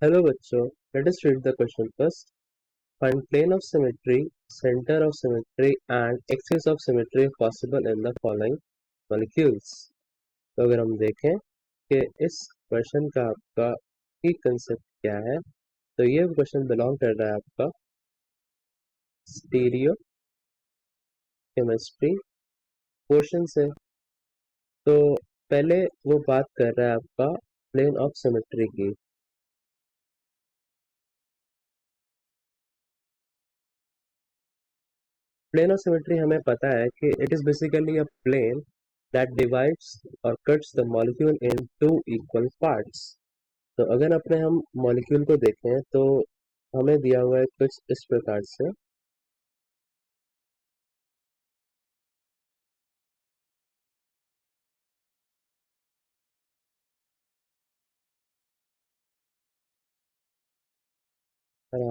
Hello बच्चों, let us read the question first. Find plane of symmetry, center of symmetry and axis of symmetry possible in the following molecules. तो अगर हम देखें कि इस question का आपका की कंसेप्ट क्या है, तो ये क्वेश्चन बिलोंग कर रहा है आपका स्टीरियो केमिस्ट्री पोर्शन से। तो पहले वो बात कर रहा है आपका प्लेन ऑफ सिमेट्री की। प्लेन ऑफ सिमेट्री हमें पता है कि it is basically a plane that divides और cuts the molecule into equal parts. तो अगर अपने हम मॉलिक्यूल को देखें तो हमें दिया हुआ है कुछ इस प्रकार से। और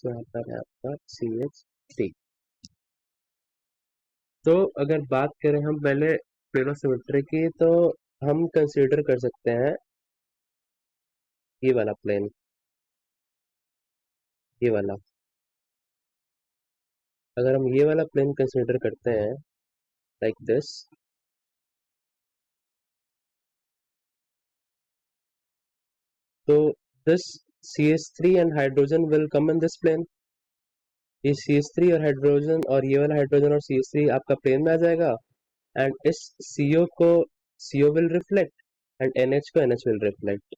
यहाँ पर है आपका CH3। तो अगर बात करें हम पहले प्लेन ऑफ सिमेट्री की, तो हम कंसीडर कर सकते हैं ये वाला प्लेन, ये वाला। अगर हम ये वाला प्लेन कंसीडर करते हैं लाइक दिस, तो this CH3 and hydrogen will come in this plane. ये CH3 और हाइड्रोजन और ये वाला हाइड्रोजन और CH3 आपका प्लेन में आ जाएगा। एंड इस CO को CO will reflect and NH को NH विल रिफ्लेक्ट।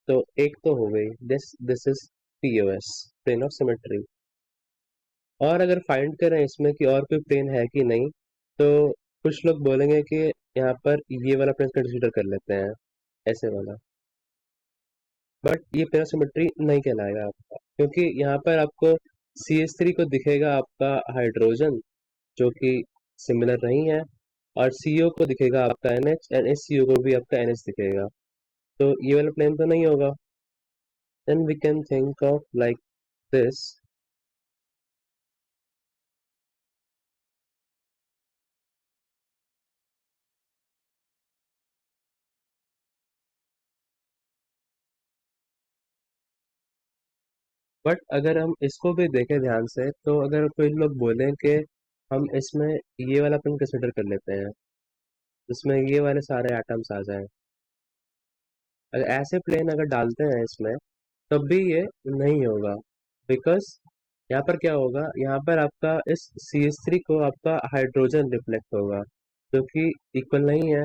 तो एक तो हो गई this this is POS, plane of symmetry. और अगर फाइंड करें इसमें कि और कोई प्लेन है कि नहीं, तो कुछ लोग बोलेंगे कि यहाँ पर ये वाला प्लेन कंसिडर कर लेते हैं, ऐसे वाला। बट ये प्लेन ऑफ सिमेट्री नहीं कहलाएगा आपका, क्योंकि यहाँ पर आपको CH3 को दिखेगा आपका हाइड्रोजन जो कि सिमिलर नहीं है, और CO को दिखेगा आपका NH एंड इस CO को भी आपका NH दिखेगा। तो ये वाला प्लेन तो नहीं होगा। Then we can think of like this. But अगर हम इसको भी देखें ध्यान से, तो अगर कोई लोग बोलें कि हम इसमें ये वाला प्लेन कंसिडर कर लेते हैं जिसमें ये वाले सारे एटम्स आ जाएं, अगर ऐसे प्लेन अगर डालते हैं इसमें, तब भी ये नहीं होगा। बिकॉज यहाँ पर क्या होगा, यहाँ पर आपका इस CH3 को आपका हाइड्रोजन रिफ्लेक्ट होगा जो कि इक्वल नहीं है,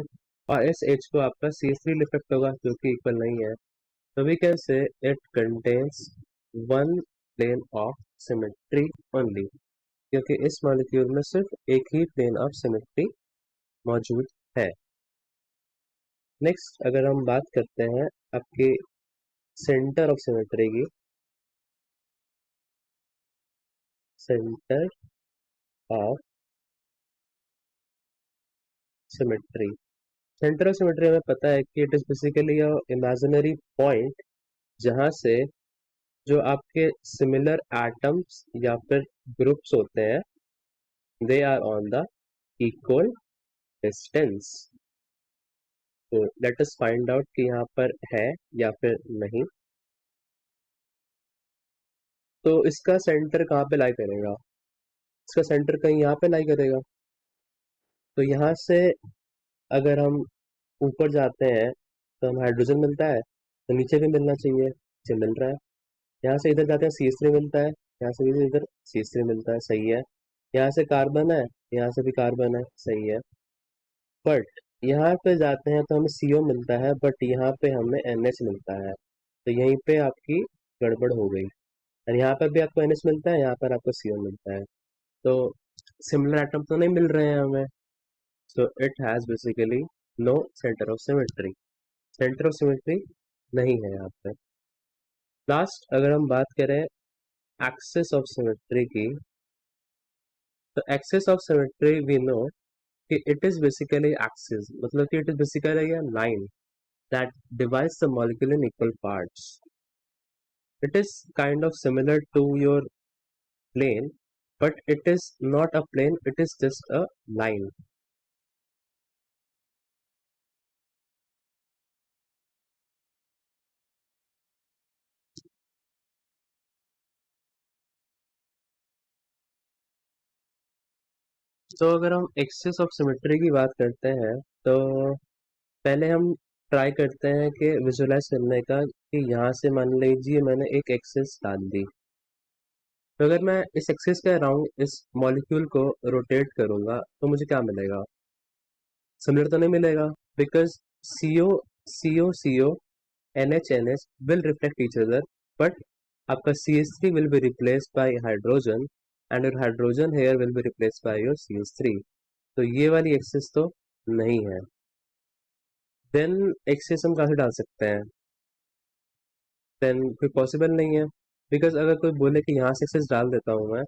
और इस H को आपका CH3 रिफ्लेक्ट होगा जो कि इक्वल नहीं है। तो we can say it contains one plane of symmetry only, क्योंकि इस मॉलिक्यूल में सिर्फ एक ही प्लेन ऑफ सिमेट्री मौजूद है। नेक्स्ट अगर हम बात करते हैं आपके सेंटर ऑफ सिमेट्री की, centre of symmetry. Centre of symmetry हमें पता है कि it is basically a imaginary point जहां से जो आपके सिमिलर एटम्स या फिर ग्रुप्स होते हैं, they are on the equal distance. तो लेट अस फाइंड आउट कि यहाँ पर है या फिर नहीं। तो इसका सेंटर कहाँ पे लाई करेगा? इसका सेंटर कहीं यहाँ पे लाई करेगा। तो यहाँ से अगर हम ऊपर जाते हैं तो हमें हाइड्रोजन मिलता है, तो नीचे भी मिलना चाहिए, नीचे मिल रहा है। यहाँ से इधर जाते हैं CH3 मिलता है, यहाँ से भी इधर CH3 मिलता है, सही है। यहाँ से कार्बन है, यहाँ से भी कार्बन है, सही है। बट यहाँ पे जाते हैं तो हमें CO मिलता है, बट यहाँ पे हमें NH मिलता है। तो यहीं पे आपकी गड़बड़ हो गई। और यहाँ पर भी आपको NH मिलता है, यहाँ पर आपको CO मिलता है। तो सिमिलर एटम तो नहीं मिल रहे हैं हमें। So it has basically no centre of symmetry. Centre of symmetry नहीं है यहाँ पे। लास्ट अगर हम बात करें एक्सिस ऑफ सिमेट्री की, तो axis of symmetry we know कि इट इज बेसिकली एक्सिस, मतलब कि it is basically a line that divides the molecule in equal parts. It is kind of similar to your plane, but it is not a plane, it is just a line. तो अगर हम access of symmetry की बात करते हैं तो पहले हम ट्राई करते हैं कि विजुलाइज करने का कि यहाँ से मान लीजिए मैंने एक एक्सेस डाल दी, तो अगर मैं इस एक्सेस के अराउंड इस मॉलिक्यूल को रोटेट करूंगा तो मुझे क्या मिलेगा? सिमिलर तो नहीं मिलेगा, because CO CO NH will reflect each other, but आपका CH3 will be replaced by hydrogen and your hydrogen here will be replaced by your CH3, तो ये वाली एक्सेस तो नहीं है। देन एक्सेस हम कहाँ से डाल सकते हैं? देन कोई पॉसिबल नहीं है, बिकॉज अगर कोई बोले कि यहाँ से एक्सेस डाल देता हूँ मैं,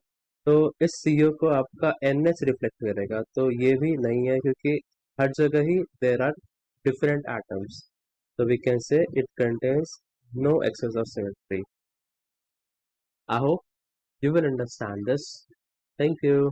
तो इस CO को आपका NH रिफ्लेक्ट करेगा, तो ये भी नहीं है क्योंकि हर जगह ही there are different atoms, so we can say it contains no excess of symmetry. I hope you will understand this. Thank you.